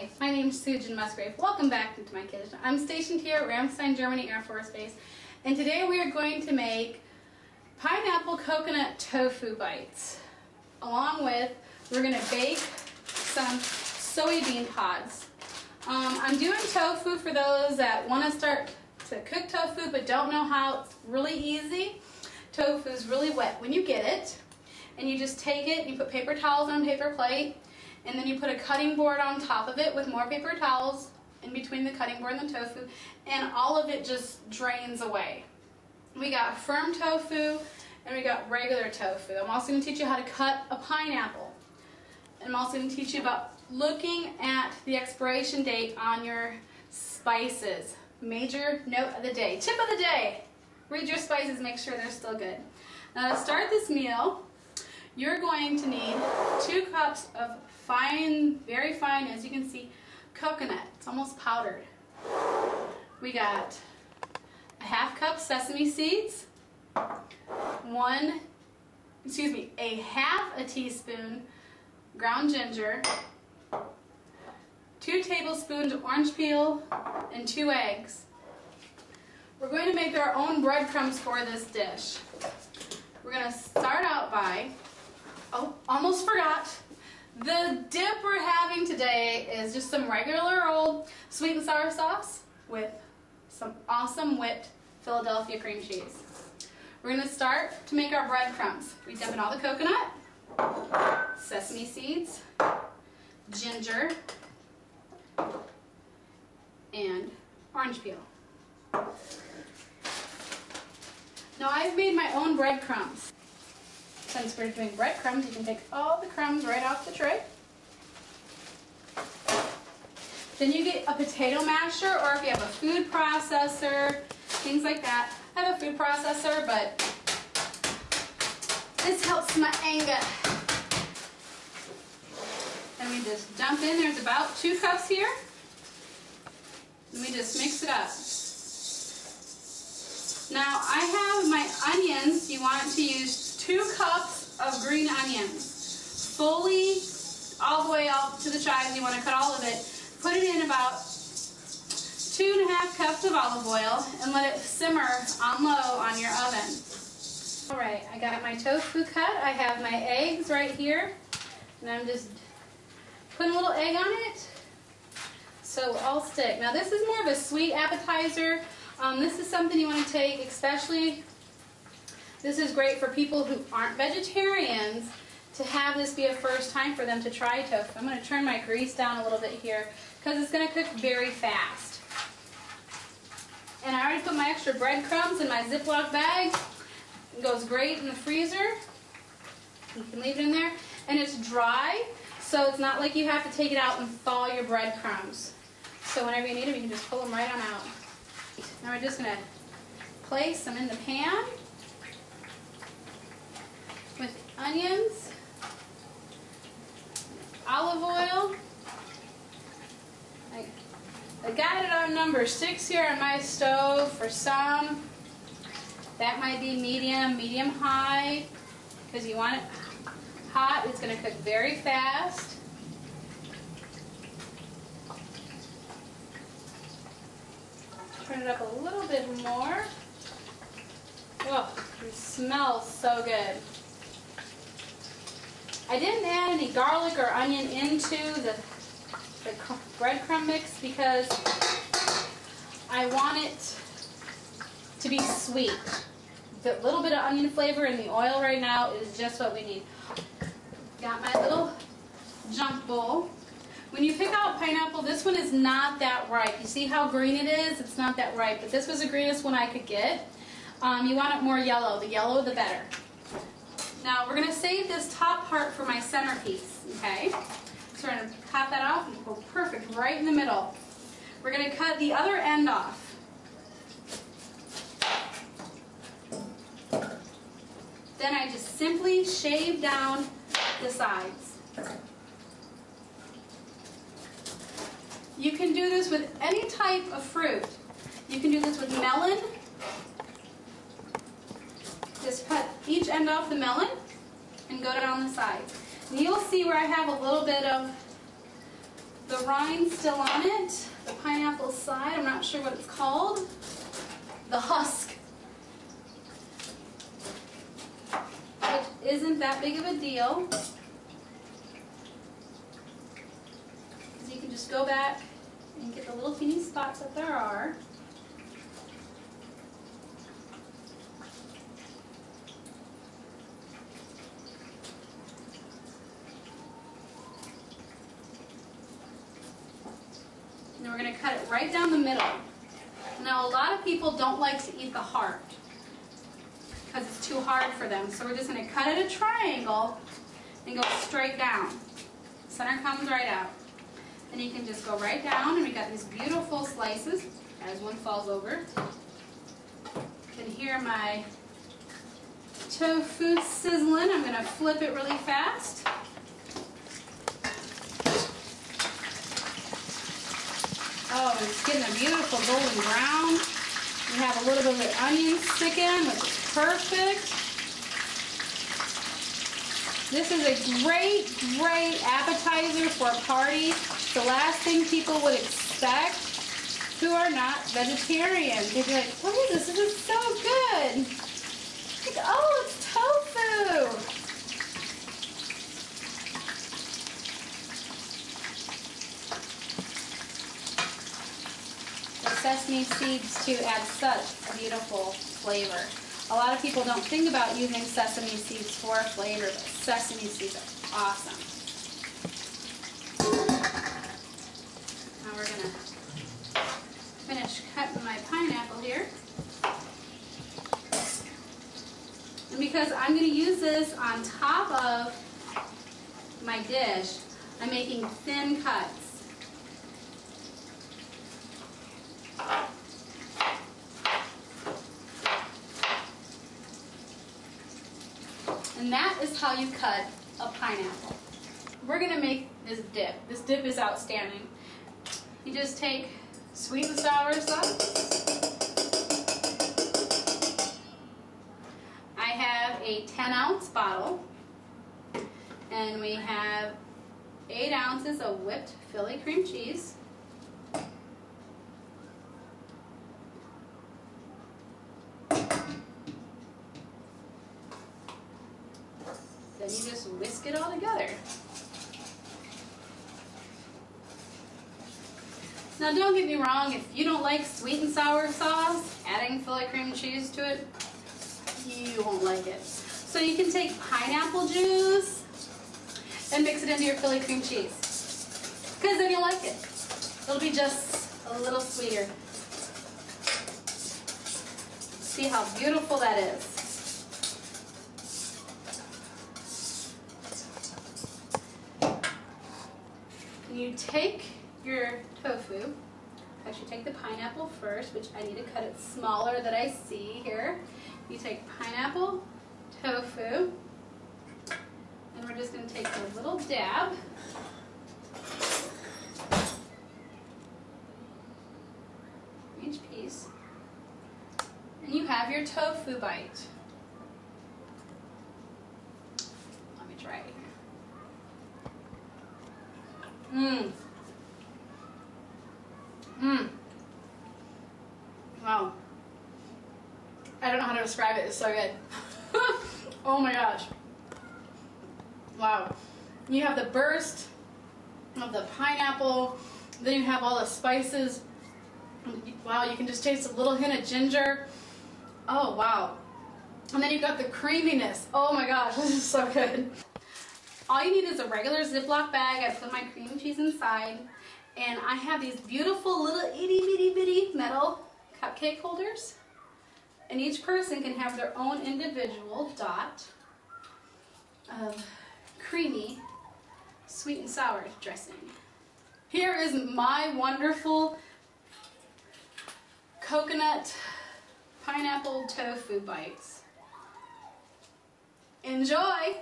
Hi, my name is Susan Musgrave. Welcome back into my kitchen. I'm stationed here at Ramstein, Germany Air Force Base, and today we are going to make pineapple coconut tofu bites. Along with, we're going to bake some soybean pods. I'm doing tofu for those that want to start to cook tofu but don't know how. It's really easy. Tofu is really wet when you get it, and you just take it and you put paper towels on a paper plate, and then you put a cutting board on top of it with more paper towels in between the cutting board and the tofu, and all of it just drains away. We got firm tofu and we got regular tofu. I'm also going to teach you how to cut a pineapple. And I'm also going to teach you about looking at the expiration date on your spices. Major note of the day. Tip of the day. Read your spices, make sure they're still good. Now to start this meal, you're going to need 2 cups of fine, very fine, as you can see, coconut. It's almost powdered. We got a ½ cup sesame seeds, a half a teaspoon ground ginger, 2 tablespoons orange peel, and 2 eggs. We're going to make our own breadcrumbs for this dish. We're going to start out by, oh, almost forgot, the dip we're having today is just some regular old sweet and sour sauce with some awesome whipped Philadelphia cream cheese. We're going to start to make our breadcrumbs. We dip in all the coconut, sesame seeds, ginger, and orange peel. Now I've made my own breadcrumbs. Since we're doing breadcrumbs, you can take all the crumbs right off the tray. Then you get a potato masher, or if you have a food processor, things like that. I have a food processor, but this helps my anger. And we just dump in. There's about 2 cups here. And we just mix it up. Now I have my onions. You want to use 2 cups of green onions, fully all the way up to the sides. You want to cut all of it. Put it in about 2½ cups of olive oil and let it simmer on low on your oven. All right, I got my tofu cut. I have my eggs right here, and I'm just putting a little egg on it so it'll all stick. Now this is more of a sweet appetizer. This is something you want to take, especially, this is great for people who aren't vegetarians, to have this be a first time for them to try tofu. I'm going to turn my grease down a little bit here because it's going to cook very fast. And I already put my extra breadcrumbs in my Ziploc bag. It goes great in the freezer. You can leave it in there. And it's dry, so it's not like you have to take it out and thaw your breadcrumbs. So whenever you need them, you can just pull them right on out. Now we're just going to place them in the pan with onions, olive oil. I got it on number 6 here on my stove. For some, that might be medium high, because you want it hot. It's going to cook very fast. Turn it up a little bit more. Oh, it smells so good. I didn't add any garlic or onion into the breadcrumb mix because I want it to be sweet. The little bit of onion flavor in the oil right now is just what we need. Got my little junk bowl. When you pick out pineapple, this one is not that ripe. You see how green it is? It's not that ripe, but this was the greenest one I could get. You want it more yellow. The yellow, the better. Now we're going to save this top part for my centerpiece, okay? So we're going to cut that off and go perfect right in the middle. We're going to cut the other end off. Then I just simply shave down the sides. You can do this with any type of fruit. You can do this with melon. Just cut each end off the melon and go down the sides. And you'll see where I have a little bit of the rind still on it. The pineapple side, I'm not sure what it's called. The husk. Which isn't that big of a deal. Because you can just go back and get the little teeny spots that there are. And we're going to cut it right down the middle. Now, a lot of people don't like to eat the heart because it's too hard for them. So we're just going to cut it a triangle and go straight down. Center comes right out. And you can just go right down, and we got these beautiful slices as one falls over. You can hear my tofu sizzling. I'm going to flip it really fast. Oh, it's getting a beautiful golden brown. We have a little bit of the onion sticking, which is perfect. This is a great, great appetizer for a party. It's the last thing people would expect who are not vegetarians. They'd be like, what is this? This is so good. Like, oh, it's tofu. Sesame seeds too add such a beautiful flavor. A lot of people don't think about using sesame seeds for flavor, but sesame seeds are awesome. Now we're going to finish cutting my pineapple here. And because I'm going to use this on top of my dish, I'm making thin cuts. And that is how you cut a pineapple. We're going to make this dip. This dip is outstanding. You just take sweet and sour sauce. I have a 10-ounce bottle, and we have 8 ounces of whipped Philly cream cheese. Then you just whisk it all together. Now don't get me wrong, if you don't like sweet and sour sauce, adding Philly cream cheese to it, you won't like it. So you can take pineapple juice and mix it into your Philly cream cheese. Because then you'll like it. It'll be just a little sweeter. See how beautiful that is. You take your tofu, actually take the pineapple first, which I need to cut it smaller that I see here. You take pineapple, tofu, and we're just going to take a little dab. Each piece. And you have your tofu bite. Let me try it here. Wow. I don't know how to describe it. It's so good. Oh my gosh. Wow. You have the burst of the pineapple. Then you have all the spices. Wow, you can just taste a little hint of ginger. Oh, wow. And then you've got the creaminess. Oh my gosh, this is so good. All you need is a regular Ziploc bag. I put my cream cheese inside. And I have these beautiful little itty bitty bitty metal cupcake holders. And each person can have their own individual dot of creamy sweet and sour dressing. Here is my wonderful coconut pineapple tofu bites. Enjoy!